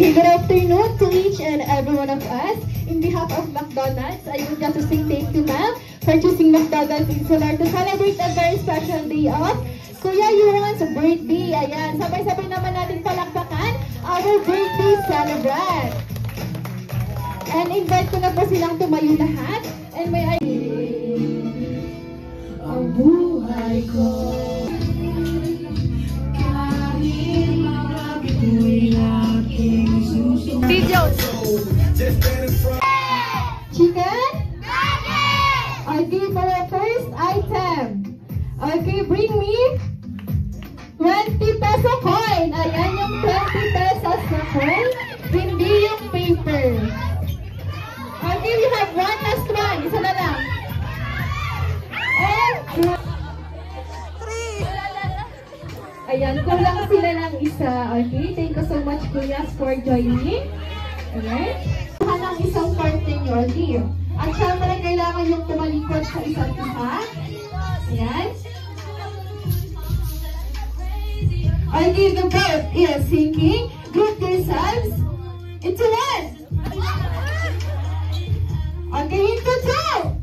Okay, good afternoon to each and every one of us. In behalf of McDonald's, I would like to say thank you, ma'am, for choosing McDonald's Insular to celebrate a very special day of Kuya Yuan's birthday. Ayan, sabay-sabay naman natin palakpakan our birthday celebrant. And invite ko na po silang tumayo lahat. And may ang buhay ko. Videos. Chicken? Okay, for our first item. Okay, bring me 20 peso coin. Ayan yung 20 pesos na coin. Hindi yung paper. Okay, we have one last one. Isa na lang. And ayan, kulang sila ng isa. Okay, thank you so much, Kuya, for joining. Ayan. Kuha ng isang partner nyo, Liv. At syempre, kailangan yung tumalikod sa isang isa. Ayan. Okay, the boat is sinking. Group yourselves into one. Okay, into two.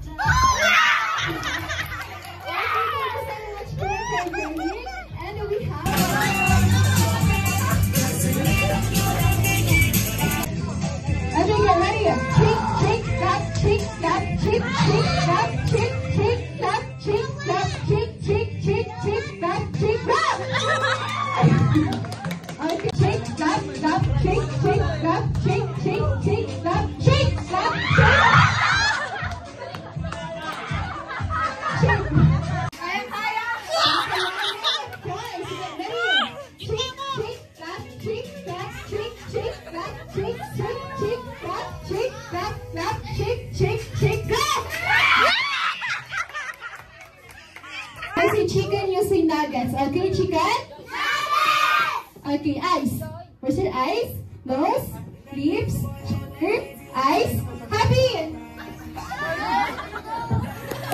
Chicken using nuggets. Okay, chicken? Okay, eyes. Where's your eyes? Nose, lips, eyes. Happy!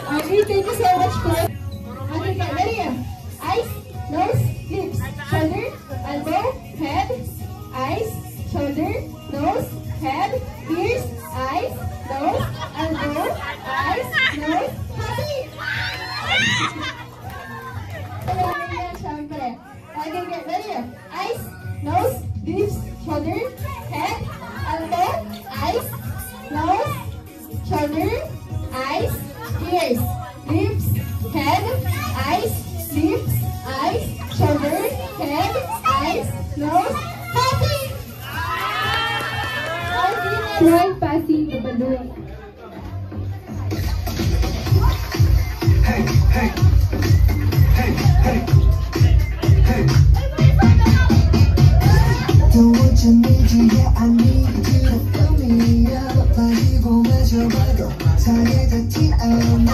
Okay, thank you so much for. Okay, get ready. Eyes, nose, lips, shoulder, elbow, head, eyes, shoulder, nose, head, ears, eyes, nose, elbow, eyes, nose, happy! Okay, get ready. Eyes, nose, lips, shoulder, head, elbow, eyes, nose, shoulder, eyes, ears, lips, head, eyes, lips, eyes, shoulder, head, eyes, nose, happy! Try passing the balloon. Hey, hey, hey, hey. Don't want you need you, yeah, I need you to fill me up. 빨리 고마줘봐도 사이다 않아.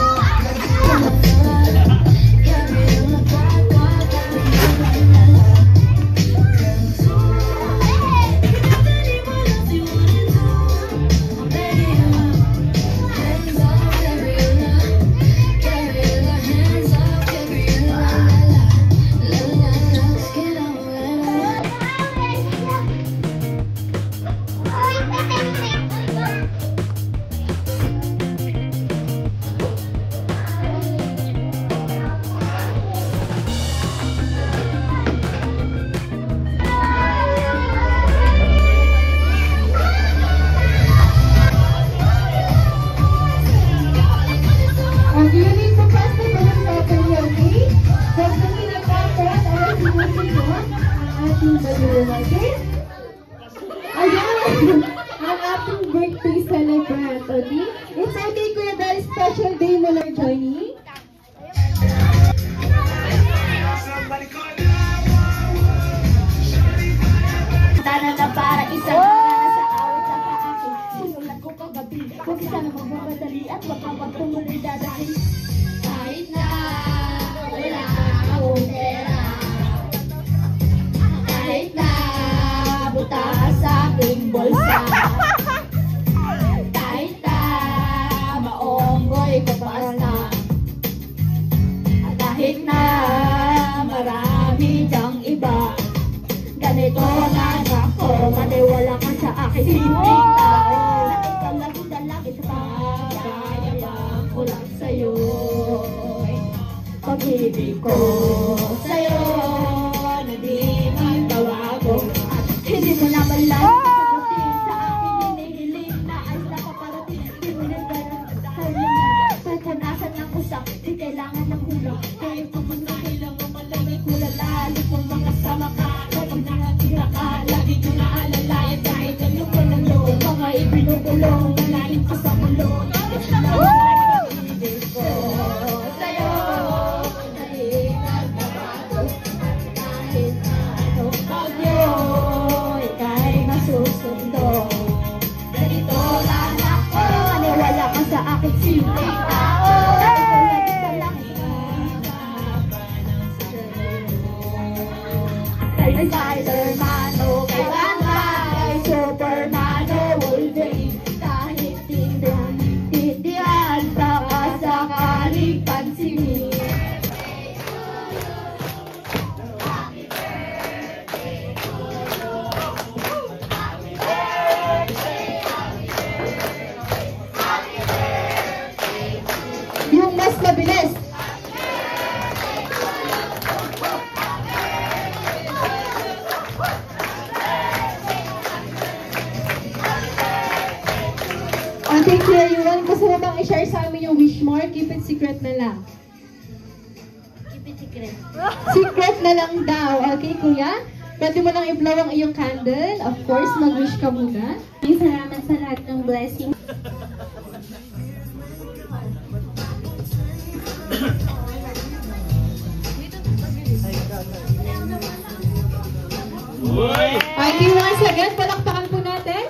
Ayan! Ang ating birthday celebrant, okay? It's okay, Kuya, dahil special day mo lang joining. Tara na para isang sa awit sa kaakin. Sinulat ko kagabi, huwag isa na magmamadali at wag ka magtumuloy dadahin. Kahit na wala akong pera, kahit na buta sa aking bulsa, kahit na maonggoy kapas na, kahit na marami dyang iba, ganito na ako, maniwala ka simpleng tao na ikaw lagi pagkayabang ko lang sa'yo. Pag-ibig ko sa'yo na di magbabago at hindi mo na malang sagutin sa aking hinihiling na ay nakaparating. Di mo na ganang sa'yo pupunasan ng usap, di kailangan ng hulog. Kahit pupunahin lang ang malamig kulala, lipong mga sama ka kapag nakatira ka, lagi ko naalalayan kahit ano ko ng loob. Mga ibinubulong na lalim pa sa mulong. Pag-ibig ko sa'yo na di magbabago at kahit anong bagyo ika'y masusundo. Ganito lang ako, maniwala ka sa aking simpleng tao. Kay Spider-Man o kay Batman, kay Superman o Wolverine, kahit tindihan baka sakaling pansinin. Yung mas mabilis. Thank you, everyone. Gusto mo bang i-share sa amin yung wish mo? Keep it secret na lang. Keep it secret. Secret na lang daw. Okay, kuya? Pwede mo lang i-blow ang iyong candle. Of course, mag-wish ka muna. Salamat sa lahat ng blessing. Okay, once again, palakpakan po natin.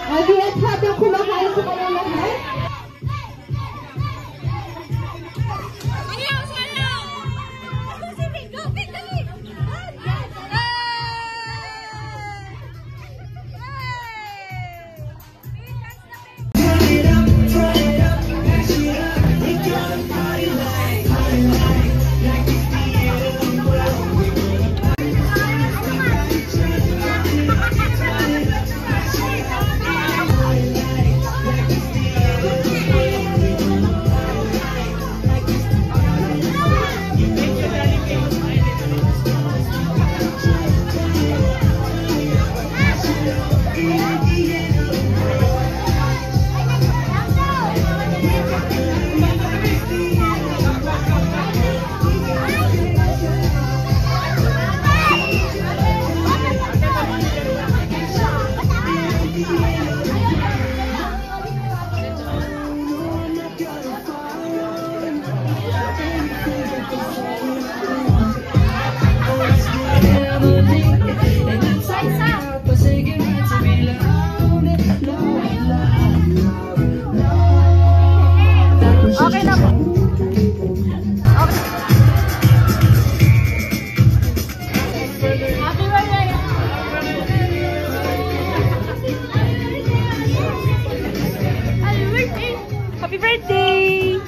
Okay, at habang kumakain ko kayo lahat, Happy birthday!